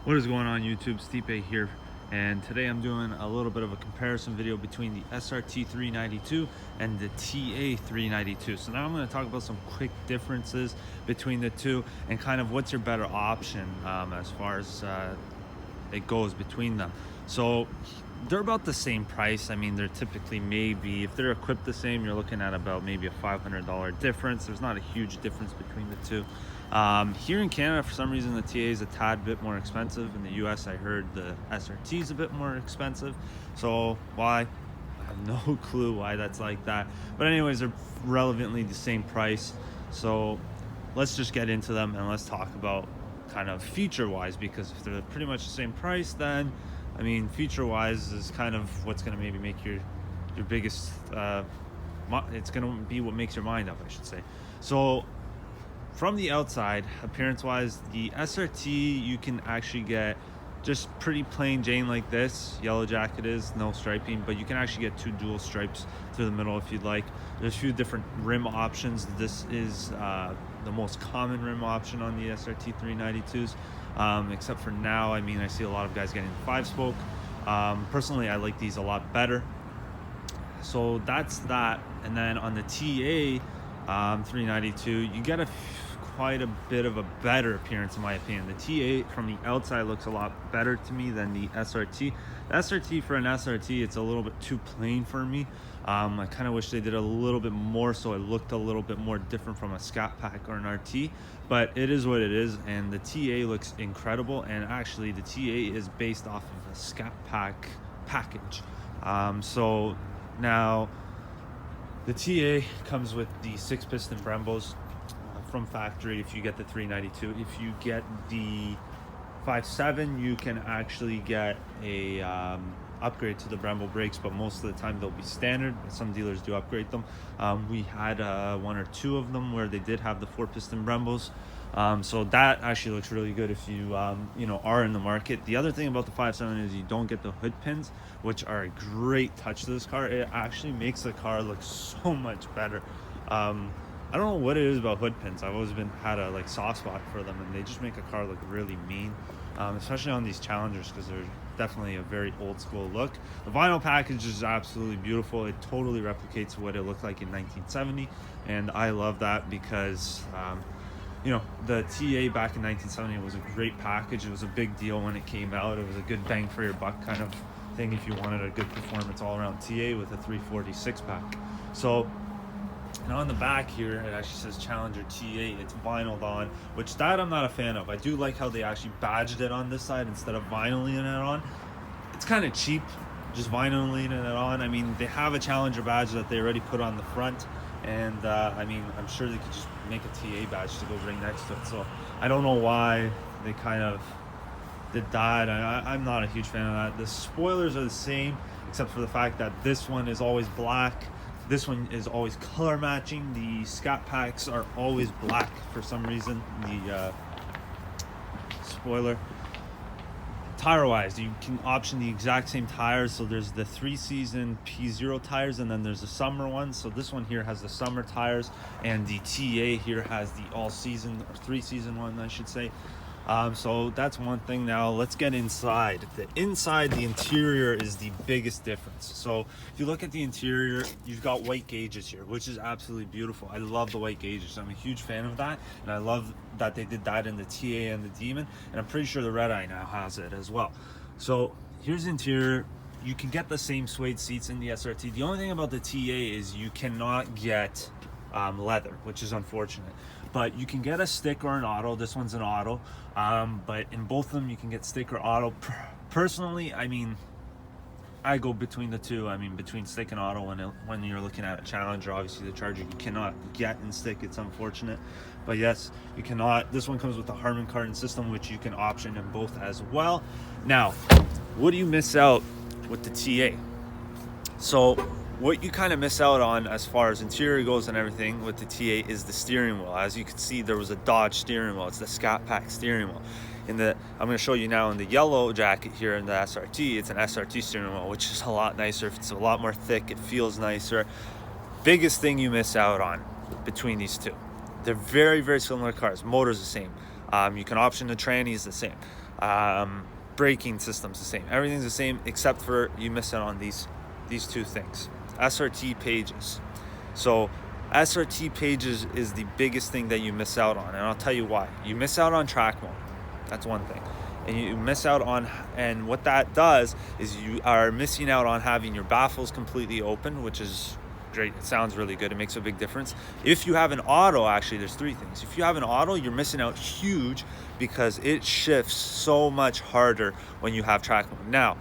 What is going on YouTube? STIPE here, and today I'm doing a little bit of a comparison video between the SRT 392 and the TA 392. So now I'm going to talk about some quick differences between the two and kind of what's your better option as far as it goes between them. So they're about the same price. I mean, they're typically, maybe if they're equipped the same, you're looking at about maybe a $500 difference. There's not a huge difference between the two. Here in Canada, for some reason, the TA is a tad bit more expensive. In the US, I heard the SRT is a bit more expensive. So why? I have no clue why that's like that. But anyways, they're relevantly the same price. So let's just get into them and let's talk about kind of feature wise, because if they're pretty much the same price, then I mean, feature wise is kind of what's going to maybe make your biggest it's going to be what makes your mind up, I should say. So from the outside, appearance wise, the SRT you can actually get just pretty plain Jane like this. Yellow jacket is no striping, but you can actually get two dual stripes through the middle if you'd like. There's a few different rim options. This is the most common rim option on the SRT 392s, except for now. I mean, I see a lot of guys getting the 5-spoke. Personally, I like these a lot better. So that's that. And then on the TA 392, you get quite a bit of a better appearance, in my opinion. The TA from the outside looks a lot better to me than the SRT. The SRT, for an SRT, it's a little bit too plain for me. I kind of wish they did a little bit more so it looked a little bit more different from a Scat Pack or an RT, but it is what it is. And the TA looks incredible, and actually the TA is based off of a Scat Pack package. So now the TA comes with the 6-piston Brembos from factory if you get the 392. If you get the 5.7, you can actually get a upgrade to the Brembo brakes, but most of the time they'll be standard. Some dealers do upgrade them. We had one or two of them where they did have the 4-piston Brembos. So that actually looks really good if you are in the market. The other thing about the 5.7 is you don't get the hood pins, which are a great touch to this car. It actually makes the car look so much better. I don't know what it is about hood pins. I've always had a soft spot for them, and they just make a car look really mean, especially on these Challengers, because they're definitely a very old school look. The vinyl package is absolutely beautiful. It totally replicates what it looked like in 1970, and I love that because the TA back in 1970 was a great package. It was a big deal when it came out. It was a good bang for your buck kind of thing if you wanted a good performance all around TA with a 346 pack. So now on the back here, it actually says Challenger TA. It's vinyled on, which that I'm not a fan of. I do like how they actually badged it on this side instead of vinyling it on. It's kind of cheap, just vinyling it on. I mean, they have a Challenger badge that they already put on the front, and I mean, I'm sure they could just make a TA badge to go right next to it. So I don't know why they kind of did that. I'm not a huge fan of that. The spoilers are the same, except for the fact that this one is always black. This one is always color matching. The Scat Packs are always black for some reason. The spoiler. Tire wise, you can option the exact same tires. So there's the 3-season P0 tires, and then there's the summer ones. So this one here has the summer tires, and the TA here has the all-season or 3-season one, I should say. So that's one thing. Now let's get inside. The interior is the biggest difference. So if you look at the interior, you've got white gauges here, which is absolutely beautiful. I love the white gauges. I'm a huge fan of that, and I love that they did that in the TA and the Demon, and I'm pretty sure the Red Eye now has it as well. So here's the interior. You can get the same suede seats in the SRT. The only thing about the TA is you cannot get leather, which is unfortunate, but you can get a stick or an auto. This one's an auto, but in both of them you can get stick or auto. Personally, I mean, I go between the two. I mean, between stick and auto when you're looking at a Challenger. Obviously the Charger you cannot get in stick. It's unfortunate, but yes, you cannot. This one comes with the Harman Kardon system, which you can option in both as well. Now, what do you miss out with the TA? So what you kind of miss out on as far as interior goes and everything with the TA is the steering wheel. As you can see, there was a Dodge steering wheel. It's the Scat Pack steering wheel. I'm going to show you now in the yellow jacket here in the SRT, it's an SRT steering wheel, which is a lot nicer. It's a lot more thick. It feels nicer. Biggest thing you miss out on between these two. They're very, very similar cars. Motor's the same. You can option the trannies the same. Braking system's the same. Everything's the same except for you miss out on these two things. SRT pages. So SRT pages is the biggest thing that you miss out on, and I'll tell you why. You miss out on track mode. That's one thing. And you miss out on, and what that does is you are missing out on having your baffles completely open, which is great. It sounds really good. It makes a big difference. If you have an auto, actually, there's three things. If you have an auto, you're missing out huge because it shifts so much harder when you have track mode. Now,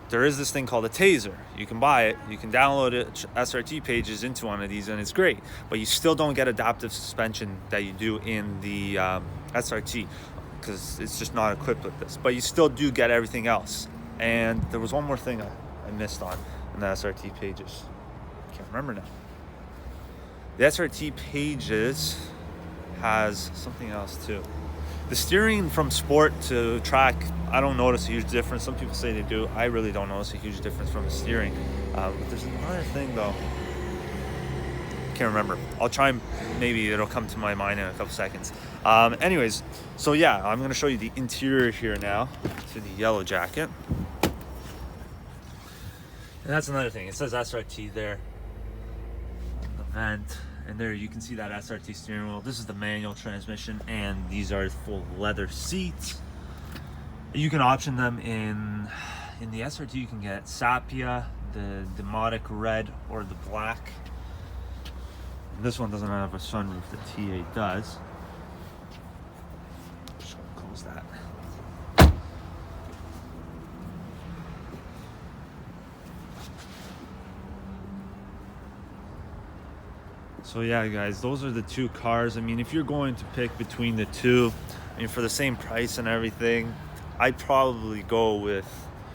there is this thing called a taser. You can buy it, you can download it, SRT pages into one of these, and it's great, but you still don't get adaptive suspension that you do in the SRT, because it's just not equipped with this, but you still do get everything else. And there was one more thing I missed on in the SRT pages. I can't remember now. The SRT pages has something else too. The steering from sport to track, I don't notice a huge difference. Some people say they do. I really don't notice a huge difference from the steering. But there's another thing though. Can't remember. I'll try and maybe it'll come to my mind in a couple seconds. Anyways, so yeah, I'm going to show you the interior here now to the yellow jacket. And that's another thing. It says SRT there on the vent. And there you can see that SRT steering wheel. This is the manual transmission, and these are full leather seats. You can option them in the SRT. You can get Sapia, the Demotic red, or the black. And this one doesn't have a sunroof. The TA does. Just gonna close that. So yeah, guys, those are the two cars. I mean, if you're going to pick between the two, I mean, for the same price and everything, I'd probably go with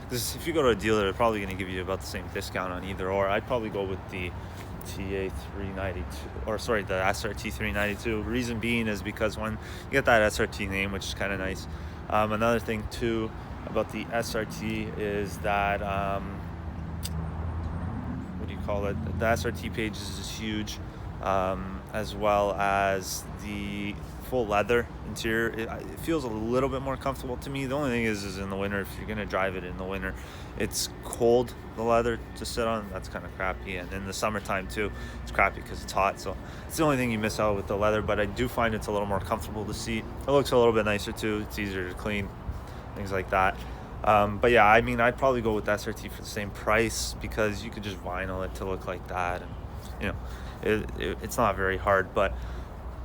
this. If you go to a dealer, they're probably going to give you about the same discount on either or. I'd probably go with the TA 392, or sorry, the SRT 392. Reason being is because when you get that SRT name, which is kind of nice. Another thing too about the SRT is that what do you call it? The SRT pages is huge. As well as the full leather interior. It feels a little bit more comfortable to me. The only thing is in the winter, if you're gonna drive it in the winter, it's cold, the leather to sit on. That's kind of crappy. And in the summertime too, it's crappy because it's hot. So it's the only thing you miss out with the leather, but I do find it's a little more comfortable to seat. It looks a little bit nicer too. It's easier to clean, things like that. But yeah, I mean, I'd probably go with SRT for the same price because you could just vinyl it to look like that, and you know, it's not very hard. But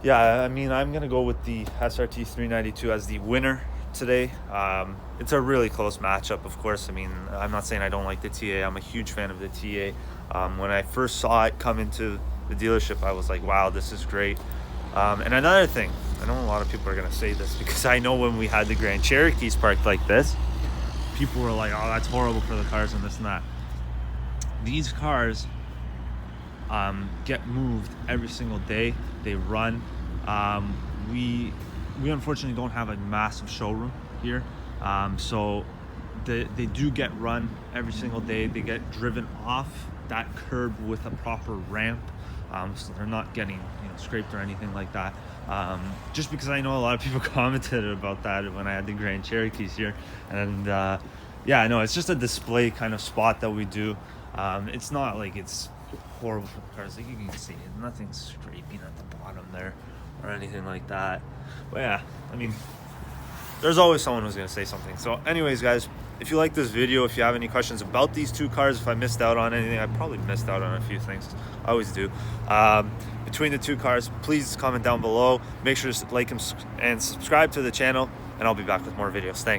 yeah, I mean, I'm gonna go with the SRT 392 as the winner today. It's a really close matchup, of course. I mean, I'm not saying I don't like the TA. I'm a huge fan of the TA. When I first saw it come into the dealership, I was like, wow, this is great. And another thing, I know a lot of people are gonna say this, because I know when we had the Grand Cherokees parked like this, people were like, oh, that's horrible for the cars and this and that. These cars get moved every single day. They run. We unfortunately don't have a massive showroom here, so they do get run every single day. They get driven off that curb with a proper ramp, so they're not getting scraped or anything like that. Just because I know a lot of people commented about that when I had the Grand Cherokees here, and yeah, I know it's just a display kind of spot that we do. It's not like it's horrible for the cars. Like, you can see it, nothing's scraping at the bottom there or anything like that. But yeah, I mean, there's always someone who's gonna say something. So anyways, guys, if you like this video, if you have any questions about these two cars, if I missed out on anything, I probably missed out on a few things. I always do. Between the two cars, please comment down below. Make sure to like and subscribe to the channel, and I'll be back with more videos. Thanks.